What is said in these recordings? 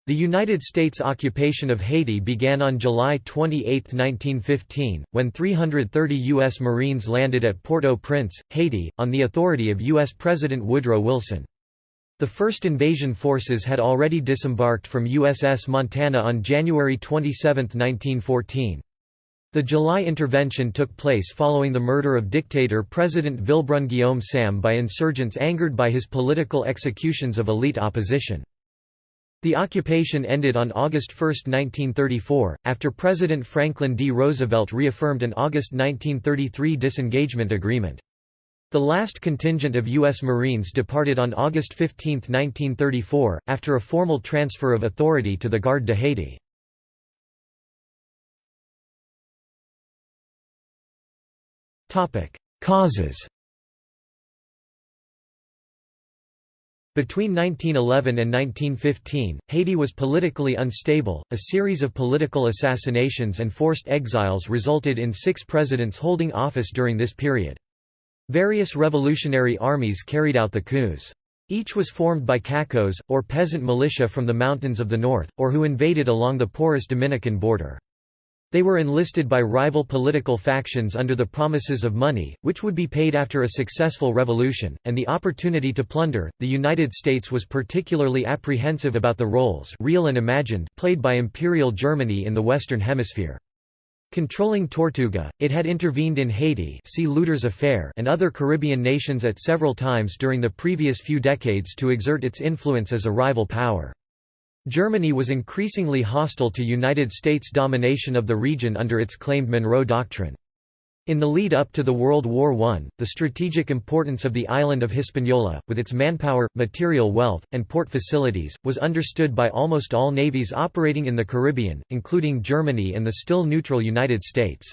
The United States occupation of Haiti began on July 28, 1915, when 330 U.S. Marines landed at Port-au-Prince, Haiti, on the authority of U.S. President Woodrow Wilson. The first invasion forces had already disembarked from USS Montana on January 27, 1914. The July intervention took place following the murder of dictator President Villebrun Guillaume Sam by insurgents angered by his political executions of elite opposition. The occupation ended on August 1, 1934, after President Franklin D. Roosevelt reaffirmed an August 1933 disengagement agreement. The last contingent of U.S. Marines departed on August 15, 1934, after a formal transfer of authority to the Garde de Haiti. Causes. Between 1911 and 1915, Haiti was politically unstable. A series of political assassinations and forced exiles resulted in 6 presidents holding office during this period. Various revolutionary armies carried out the coups. Each was formed by cacos, or peasant militia from the mountains of the north, or who invaded along the porous Dominican border. They were enlisted by rival political factions under the promises of money, which would be paid after a successful revolution, and the opportunity to plunder. The United States was particularly apprehensive about the roles, real and imagined, played by Imperial Germany in the Western Hemisphere. Controlling Tortuga, it had intervened in Haiti, see Lutter's Affair, and other Caribbean nations at several times during the previous few decades to exert its influence as a rival power. Germany was increasingly hostile to United States domination of the region under its claimed Monroe Doctrine. In the lead-up to the World War I, the strategic importance of the island of Hispaniola, with its manpower, material wealth, and port facilities, was understood by almost all navies operating in the Caribbean, including Germany and the still neutral United States.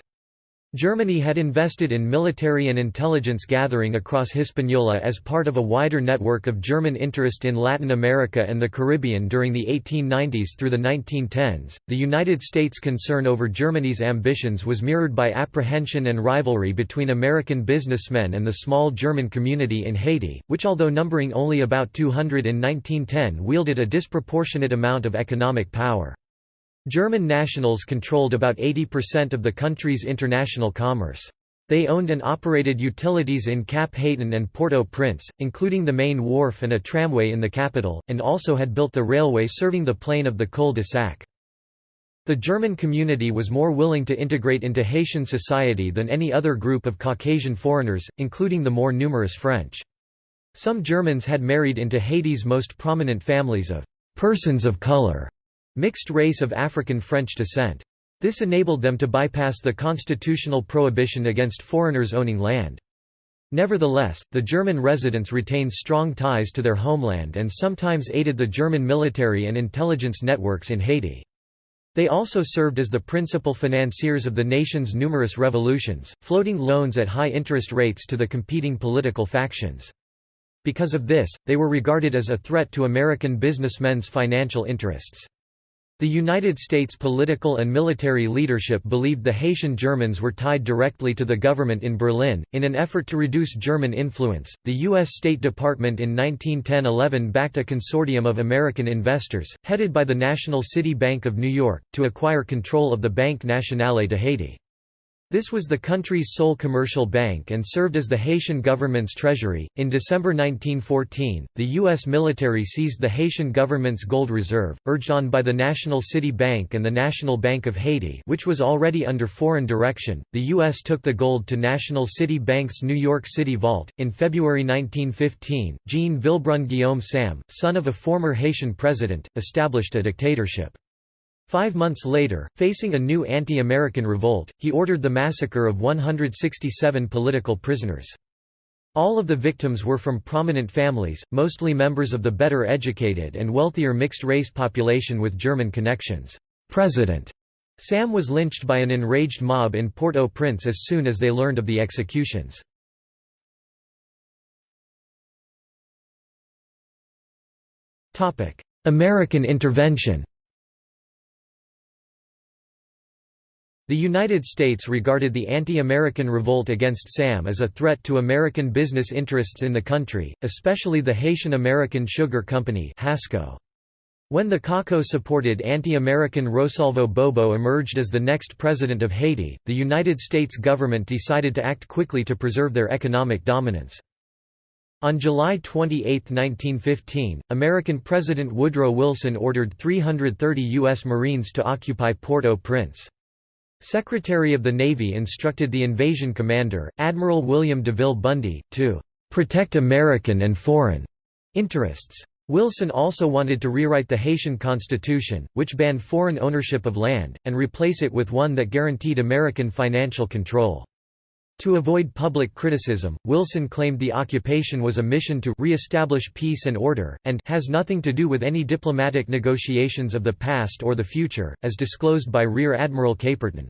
Germany had invested in military and intelligence gathering across Hispaniola as part of a wider network of German interest in Latin America and the Caribbean during the 1890s through the 1910s. The United States' concern over Germany's ambitions was mirrored by apprehension and rivalry between American businessmen and the small German community in Haiti, which, although numbering only about 200 in 1910, wielded a disproportionate amount of economic power. German nationals controlled about 80% of the country's international commerce. They owned and operated utilities in Cap Haïtien and Port-au-Prince, including the main wharf and a tramway in the capital, and also had built the railway serving the plain of the cul-de-sac. The German community was more willing to integrate into Haitian society than any other group of Caucasian foreigners, including the more numerous French. Some Germans had married into Haiti's most prominent families of persons of color, mixed race of African French descent. This enabled them to bypass the constitutional prohibition against foreigners owning land. Nevertheless, the German residents retained strong ties to their homeland and sometimes aided the German military and intelligence networks in Haiti. They also served as the principal financiers of the nation's numerous revolutions, floating loans at high interest rates to the competing political factions. Because of this, they were regarded as a threat to American businessmen's financial interests. The United States political and military leadership believed the Haitian Germans were tied directly to the government in Berlin. In an effort to reduce German influence, the U.S. State Department in 1910–11 backed a consortium of American investors, headed by the National City Bank of New York, to acquire control of the Banque Nationale de Haiti. This was the country's sole commercial bank and served as the Haitian government's treasury. In December 1914, the U.S. military seized the Haitian government's gold reserve, urged on by the National City Bank and the National Bank of Haiti, which was already under foreign direction. The U.S. took the gold to National City Bank's New York City vault. In February 1915, Jean Villebrun Guillaume Sam, son of a former Haitian president, established a dictatorship. 5 months later, facing a new anti-American revolt, he ordered the massacre of 167 political prisoners. All of the victims were from prominent families, mostly members of the better educated and wealthier mixed-race population with German connections. President Sam was lynched by an enraged mob in Port-au-Prince as soon as they learned of the executions. American intervention. The United States regarded the anti-American revolt against Sam as a threat to American business interests in the country, especially the Haitian American Sugar Company (HASCO). When the Kako-supported anti-American Rosalvo Bobo emerged as the next president of Haiti, the United States government decided to act quickly to preserve their economic dominance. On July 28, 1915, American President Woodrow Wilson ordered 330 U.S. Marines to occupy Port-au-Prince. Secretary of the Navy instructed the invasion commander, Admiral William DeVille Bundy, to "protect American and foreign interests." Wilson also wanted to rewrite the Haitian constitution, which banned foreign ownership of land, and replace it with one that guaranteed American financial control. To avoid public criticism, Wilson claimed the occupation was a mission to re-establish peace and order, and has nothing to do with any diplomatic negotiations of the past or the future, as disclosed by Rear Admiral Caperton.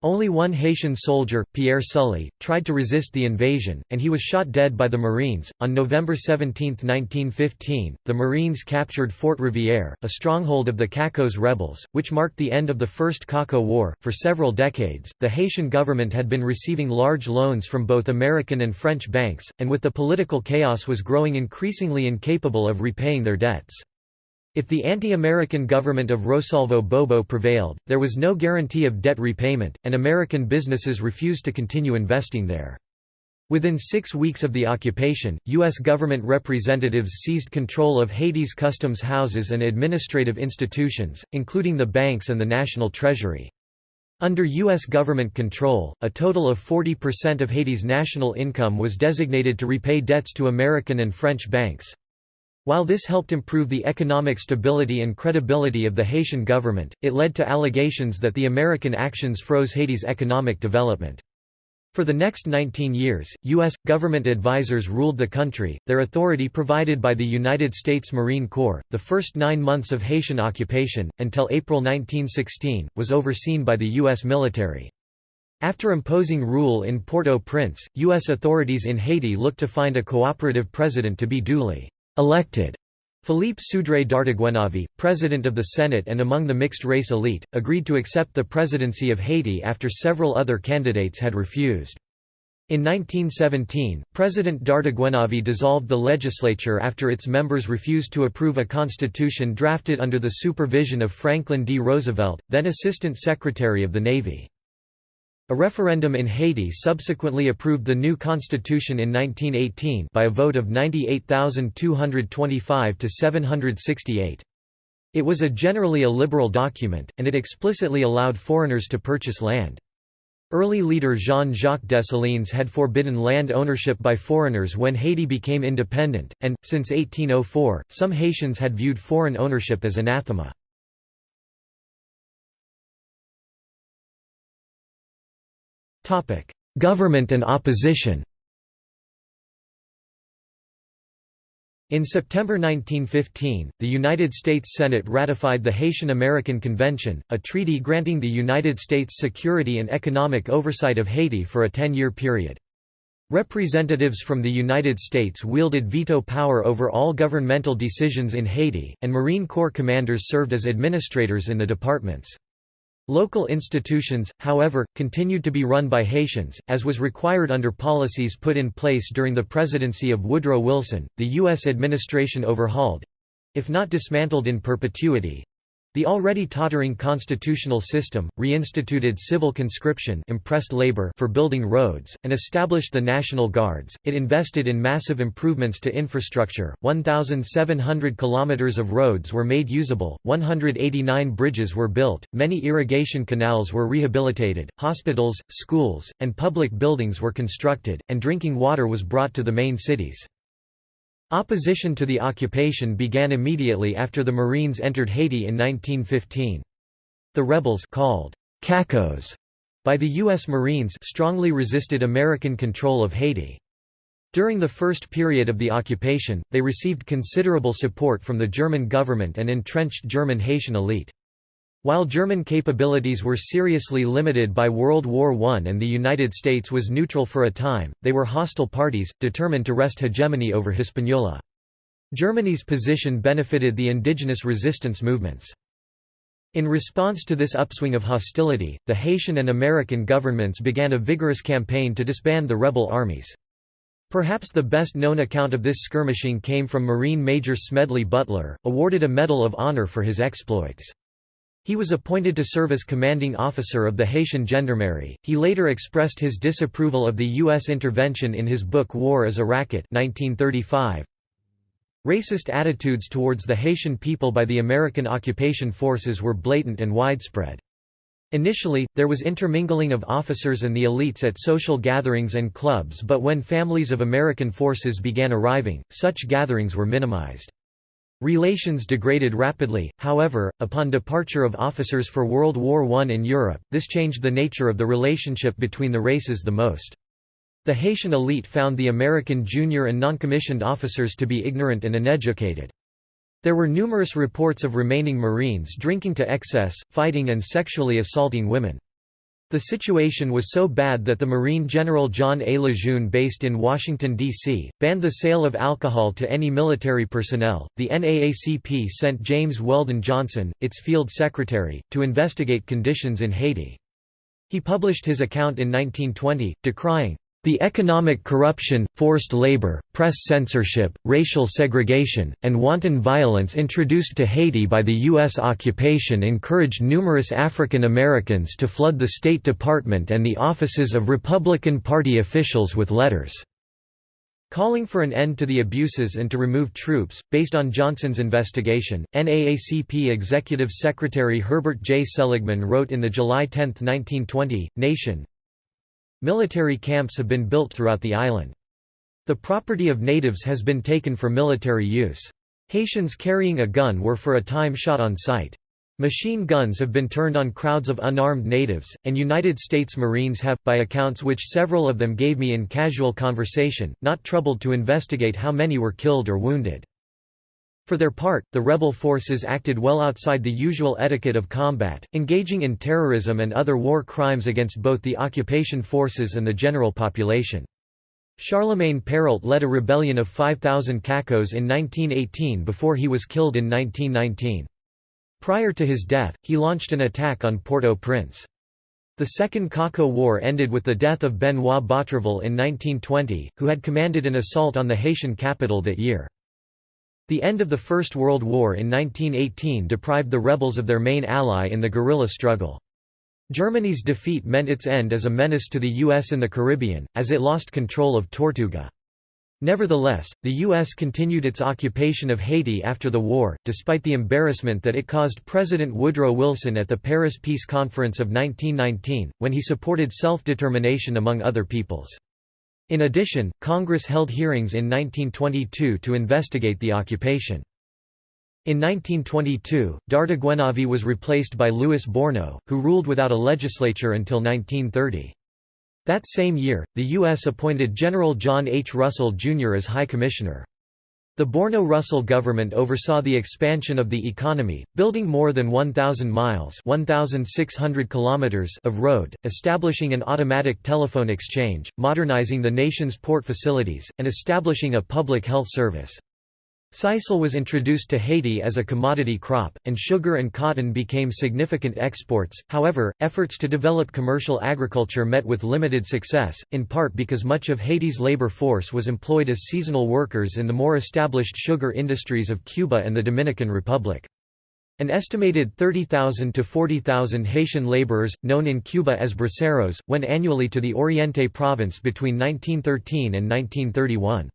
Only one Haitian soldier, Pierre Sully, tried to resist the invasion, and he was shot dead by the Marines. On November 17, 1915, the Marines captured Fort Rivière, a stronghold of the Cacos rebels, which marked the end of the First Caco War. For several decades, the Haitian government had been receiving large loans from both American and French banks, and with the political chaos was growing increasingly incapable of repaying their debts. If the anti-American government of Rosalvo Bobo prevailed, there was no guarantee of debt repayment, and American businesses refused to continue investing there. Within 6 weeks of the occupation, U.S. government representatives seized control of Haiti's customs houses and administrative institutions, including the banks and the national treasury. Under U.S. government control, a total of 40% of Haiti's national income was designated to repay debts to American and French banks. While this helped improve the economic stability and credibility of the Haitian government, it led to allegations that the American actions froze Haiti's economic development. For the next 19 years, U.S. government advisors ruled the country, their authority provided by the United States Marine Corps. The first 9 months of Haitian occupation, until April 1916, was overseen by the U.S. military. After imposing rule in Port-au-Prince, U.S. authorities in Haiti looked to find a cooperative president to be duly elected. Philippe Soudray d'Artaguenavi, president of the Senate and among the mixed-race elite, agreed to accept the presidency of Haiti after several other candidates had refused. In 1917, President d'Artaguenavi dissolved the legislature after its members refused to approve a constitution drafted under the supervision of Franklin D. Roosevelt, then Assistant Secretary of the Navy. A referendum in Haiti subsequently approved the new constitution in 1918 by a vote of 98,225 to 768. It was generally a liberal document, and it explicitly allowed foreigners to purchase land. Early leader Jean-Jacques Dessalines had forbidden land ownership by foreigners when Haiti became independent, and, since 1804, some Haitians had viewed foreign ownership as anathema. Government and opposition. In September 1915, the United States Senate ratified the Haitian-American Convention, a treaty granting the United States security and economic oversight of Haiti for a 10-year period. Representatives from the United States wielded veto power over all governmental decisions in Haiti, and Marine Corps commanders served as administrators in the departments. Local institutions, however, continued to be run by Haitians, as was required under policies put in place during the presidency of Woodrow Wilson. The U.S. administration overhauled—if not dismantled in perpetuity—the already tottering constitutional system, reinstituted civil conscription impressed labor for building roads, and established the National Guards. It invested in massive improvements to infrastructure. 1,700 kilometers of roads were made usable, 189 bridges were built, many irrigation canals were rehabilitated, hospitals, schools, and public buildings were constructed, and drinking water was brought to the main cities. Opposition to the occupation began immediately after the Marines entered Haiti in 1915. The rebels, called Cacos by the U.S. Marines, strongly resisted American control of Haiti. During the first period of the occupation, they received considerable support from the German government and entrenched German Haitian elite. While German capabilities were seriously limited by World War I and the United States was neutral for a time, they were hostile parties, determined to wrest hegemony over Hispaniola. Germany's position benefited the indigenous resistance movements. In response to this upswing of hostility, the Haitian and American governments began a vigorous campaign to disband the rebel armies. Perhaps the best-known account of this skirmishing came from Marine Major Smedley Butler, awarded a Medal of Honor for his exploits. He was appointed to serve as commanding officer of the Haitian Gendarmerie. He later expressed his disapproval of the U.S. intervention in his book War as a Racket 1935. Racist attitudes towards the Haitian people by the American occupation forces were blatant and widespread. Initially, there was intermingling of officers and the elites at social gatherings and clubs, but when families of American forces began arriving, such gatherings were minimized. Relations degraded rapidly, however, upon departure of officers for World War I in Europe. This changed the nature of the relationship between the races the most. The Haitian elite found the American junior and non-commissioned officers to be ignorant and uneducated. There were numerous reports of remaining Marines drinking to excess, fighting and sexually assaulting women. The situation was so bad that the Marine General John A. Lejeune, based in Washington, D.C., banned the sale of alcohol to any military personnel. The NAACP sent James Weldon Johnson, its field secretary, to investigate conditions in Haiti. He published his account in 1920, decrying the economic corruption, forced labor, press censorship, racial segregation, and wanton violence introduced to Haiti by the U.S. occupation encouraged numerous African Americans to flood the State Department and the offices of Republican Party officials with letters calling for an end to the abuses and to remove troops. Based on Johnson's investigation, NAACP Executive Secretary Herbert J. Seligman wrote in the July 10, 1920, Nation, military camps have been built throughout the island. The property of natives has been taken for military use. Haitians carrying a gun were for a time shot on sight. Machine guns have been turned on crowds of unarmed natives, and United States Marines have, by accounts which several of them gave me in casual conversation, not troubled to investigate how many were killed or wounded. For their part, the rebel forces acted well outside the usual etiquette of combat, engaging in terrorism and other war crimes against both the occupation forces and the general population. Charlemagne Péralte led a rebellion of 5,000 Cacos in 1918 before he was killed in 1919. Prior to his death, he launched an attack on Port-au-Prince. The Second Caco War ended with the death of Benoit Botreville in 1920, who had commanded an assault on the Haitian capital that year. The end of the First World War in 1918 deprived the rebels of their main ally in the guerrilla struggle. Germany's defeat meant its end as a menace to the U.S. in the Caribbean, as it lost control of Tortuga. Nevertheless, the U.S. continued its occupation of Haiti after the war, despite the embarrassment that it caused President Woodrow Wilson at the Paris Peace Conference of 1919, when he supported self-determination among other peoples. In addition, Congress held hearings in 1922 to investigate the occupation. In 1922, Dardaguenavi was replaced by Louis Borno, who ruled without a legislature until 1930. That same year, the U.S. appointed General John H. Russell, Jr. as High Commissioner. The Borno-Russell government oversaw the expansion of the economy, building more than 1,000 miles (1,600 kilometers) of road, establishing an automatic telephone exchange, modernizing the nation's port facilities, and establishing a public health service. Sisal was introduced to Haiti as a commodity crop, and sugar and cotton became significant exports. However, efforts to develop commercial agriculture met with limited success, in part because much of Haiti's labor force was employed as seasonal workers in the more established sugar industries of Cuba and the Dominican Republic. An estimated 30,000 to 40,000 Haitian laborers, known in Cuba as braceros, went annually to the Oriente province between 1913 and 1931.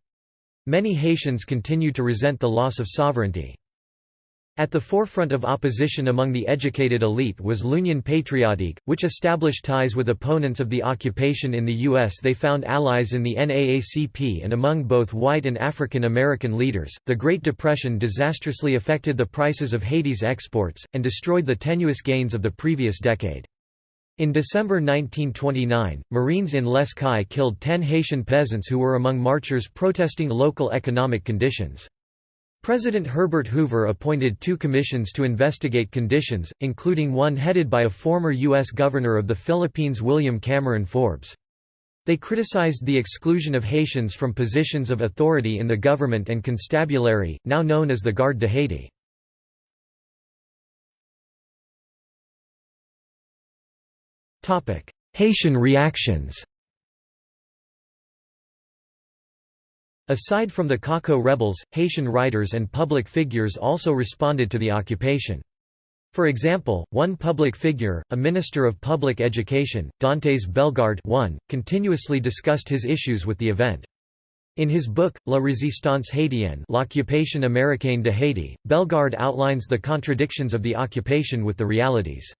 Many Haitians continued to resent the loss of sovereignty. At the forefront of opposition among the educated elite was l'Union Patriotique, which established ties with opponents of the occupation in the U.S. They found allies in the NAACP and among both white and African American leaders. The Great Depression disastrously affected the prices of Haiti's exports, and destroyed the tenuous gains of the previous decade. In December 1929, Marines in Les Cayes killed 10 Haitian peasants who were among marchers protesting local economic conditions. President Herbert Hoover appointed 2 commissions to investigate conditions, including one headed by a former U.S. Governor of the Philippines William Cameron Forbes. They criticized the exclusion of Haitians from positions of authority in the government and constabulary, now known as the Garde de Haiti. Haitian reactions. Aside from the Cacao rebels, Haitian writers and public figures also responded to the occupation. For example, one public figure, a minister of public education, Dantes Bellegarde continuously discussed his issues with the event. In his book, La Résistance haïtienne, L'Occupation américaine de Haïti, Bellegarde outlines the contradictions of the occupation with the realities.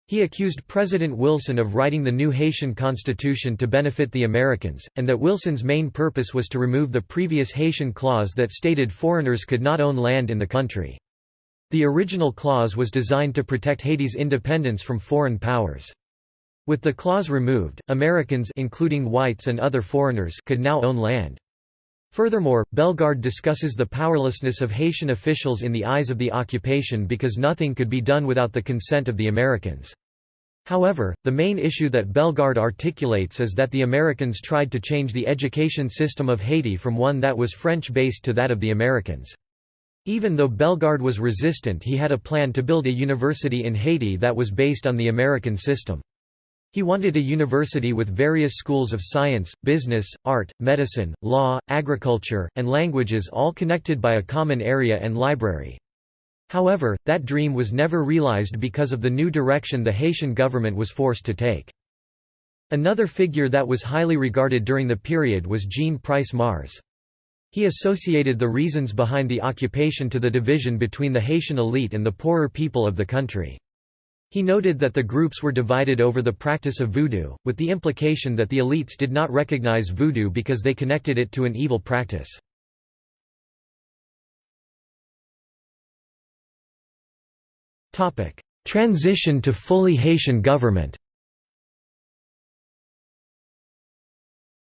He accused President Wilson of writing the new Haitian constitution to benefit the Americans, and that Wilson's main purpose was to remove the previous Haitian clause that stated foreigners could not own land in the country. The original clause was designed to protect Haiti's independence from foreign powers. With the clause removed, Americans including whites and other foreigners could now own land. Furthermore, Bellegarde discusses the powerlessness of Haitian officials in the eyes of the occupation because nothing could be done without the consent of the Americans. However, the main issue that Bellegarde articulates is that the Americans tried to change the education system of Haiti from one that was French-based to that of the Americans. Even though Bellegarde was resistant, he had a plan to build a university in Haiti that was based on the American system. He wanted a university with various schools of science, business, art, medicine, law, agriculture, and languages all connected by a common area and library. However, that dream was never realized because of the new direction the Haitian government was forced to take. Another figure that was highly regarded during the period was Jean Price Mars. He associated the reasons behind the occupation to the division between the Haitian elite and the poorer people of the country. He noted that the groups were divided over the practice of voodoo, with the implication that the elites did not recognize voodoo because they connected it to an evil practice. Transition to fully Haitian government.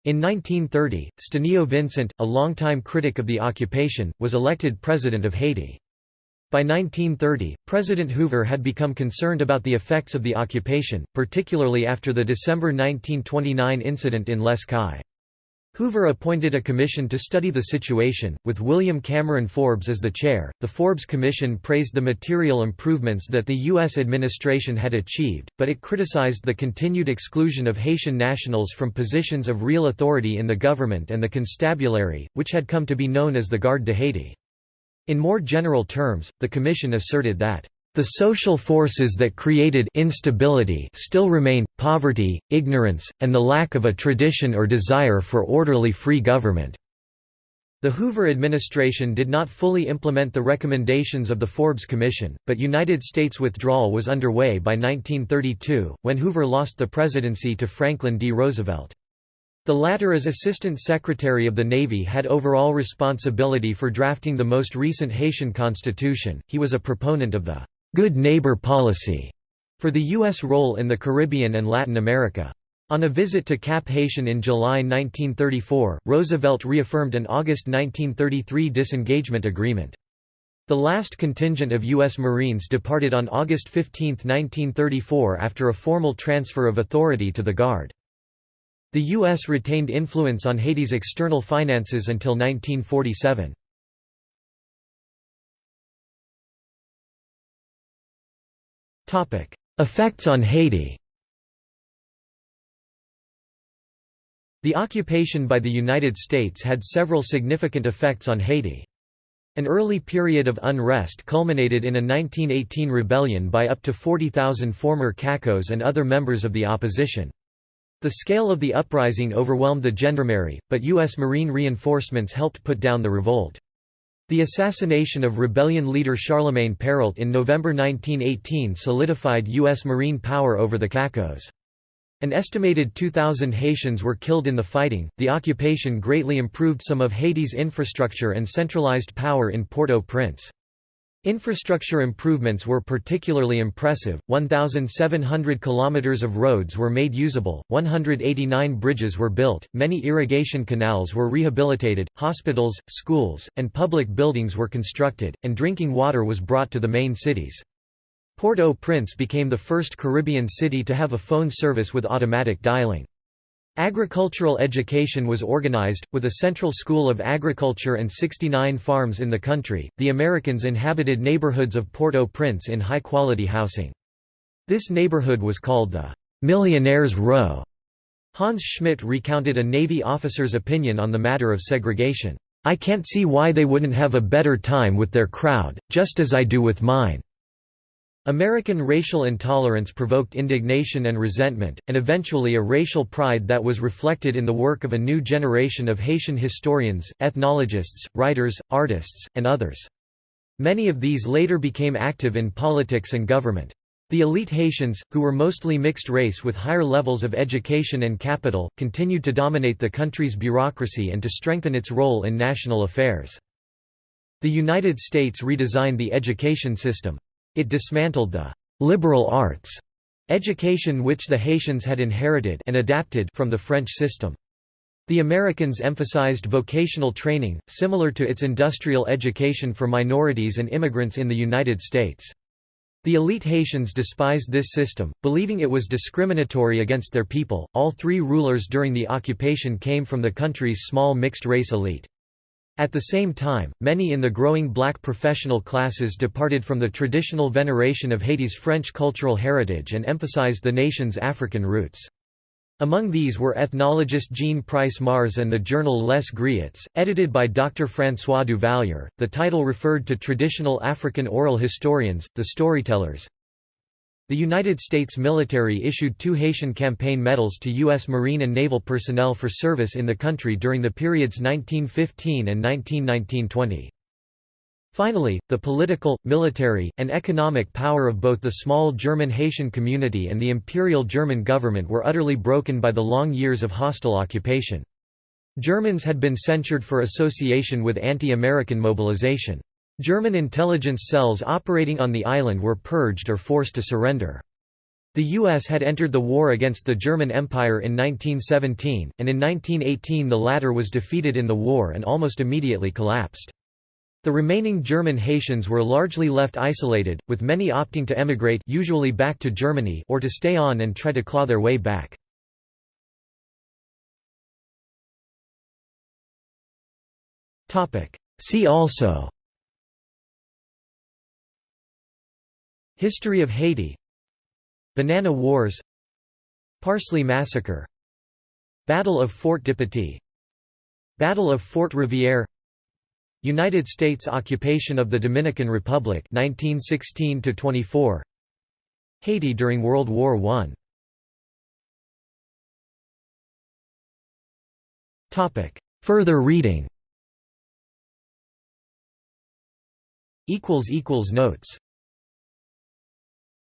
In 1930, Stenio Vincent, a longtime critic of the occupation, was elected president of Haiti. By 1930, President Hoover had become concerned about the effects of the occupation, particularly after the December 1929 incident in Les Cayes. Hoover appointed a commission to study the situation, with William Cameron Forbes as the chair. The Forbes Commission praised the material improvements that the U.S. administration had achieved, but it criticized the continued exclusion of Haitian nationals from positions of real authority in the government and the constabulary, which had come to be known as the Garde de Haiti. In more general terms, the Commission asserted that the social forces that created instability still remain, poverty, ignorance, and the lack of a tradition or desire for orderly free government. The Hoover administration did not fully implement the recommendations of the Forbes Commission, but United States withdrawal was underway by 1932, when Hoover lost the presidency to Franklin D. Roosevelt. The latter, as Assistant Secretary of the Navy, had overall responsibility for drafting the most recent Haitian constitution. He was a proponent of the good neighbor policy for the U.S. role in the Caribbean and Latin America. On a visit to Cap Haitien in July 1934, Roosevelt reaffirmed an August 1933 disengagement agreement. The last contingent of U.S. Marines departed on August 15, 1934 after a formal transfer of authority to the Guard. The U.S. retained influence on Haiti's external finances until 1947. Effects on Haiti. The occupation by the United States had several significant effects on Haiti. An early period of unrest culminated in a 1918 rebellion by up to 40,000 former Cacos and other members of the opposition. The scale of the uprising overwhelmed the gendarmerie, but U.S. Marine reinforcements helped put down the revolt. The assassination of rebellion leader Charlemagne Péralte in November 1918 solidified U.S. Marine power over the Cacos. An estimated 2,000 Haitians were killed in the fighting. The occupation greatly improved some of Haiti's infrastructure and centralized power in Port-au-Prince. Infrastructure improvements were particularly impressive. 1,700 kilometers of roads were made usable, 189 bridges were built, many irrigation canals were rehabilitated, hospitals, schools, and public buildings were constructed, and drinking water was brought to the main cities. Port-au-Prince became the first Caribbean city to have a phone service with automatic dialing. Agricultural education was organized, with a central school of agriculture and 69 farms in the country. The Americans inhabited neighborhoods of Port-au-Prince in high-quality housing. This neighborhood was called the Millionaire's Row. Hans Schmidt recounted a Navy officer's opinion on the matter of segregation. "I can't see why they wouldn't have a better time with their crowd, just as I do with mine." American racial intolerance provoked indignation and resentment, and eventually a racial pride that was reflected in the work of a new generation of Haitian historians, ethnologists, writers, artists, and others. Many of these later became active in politics and government. The elite Haitians, who were mostly mixed race with higher levels of education and capital, continued to dominate the country's bureaucracy and to strengthen its role in national affairs. The United States redesigned the education system. It dismantled the «liberal arts» education which the Haitians had inherited and adapted from the French system. The Americans emphasized vocational training, similar to its industrial education for minorities and immigrants in the United States. The elite Haitians despised this system, believing it was discriminatory against their people. All three rulers during the occupation came from the country's small mixed-race elite. At the same time, many in the growing black professional classes departed from the traditional veneration of Haiti's French cultural heritage and emphasized the nation's African roots. Among these were ethnologist Jean Price Mars and the journal Les Griots, edited by Dr. François Duvalier. The title referred to traditional African oral historians, the storytellers. The United States military issued 2 Haitian campaign medals to U.S. Marine and naval personnel for service in the country during the periods 1915 and 1919–20. Finally, the political, military, and economic power of both the small German Haitian community and the Imperial German government were utterly broken by the long years of hostile occupation. Germans had been censured for association with anti-American mobilization. German intelligence cells operating on the island were purged or forced to surrender. The U.S. had entered the war against the German Empire in 1917, and in 1918 the latter was defeated in the war and almost immediately collapsed. The remaining German Haitians were largely left isolated, with many opting to emigrate, usually back to Germany, or to stay on and try to claw their way back. See also: History of Haiti, Banana Wars, Parsley Massacre, Battle of Fort de Petit, Battle of Fort Rivière, United States occupation of the Dominican Republic 1916–24, Haiti during World War I. Further reading. Notes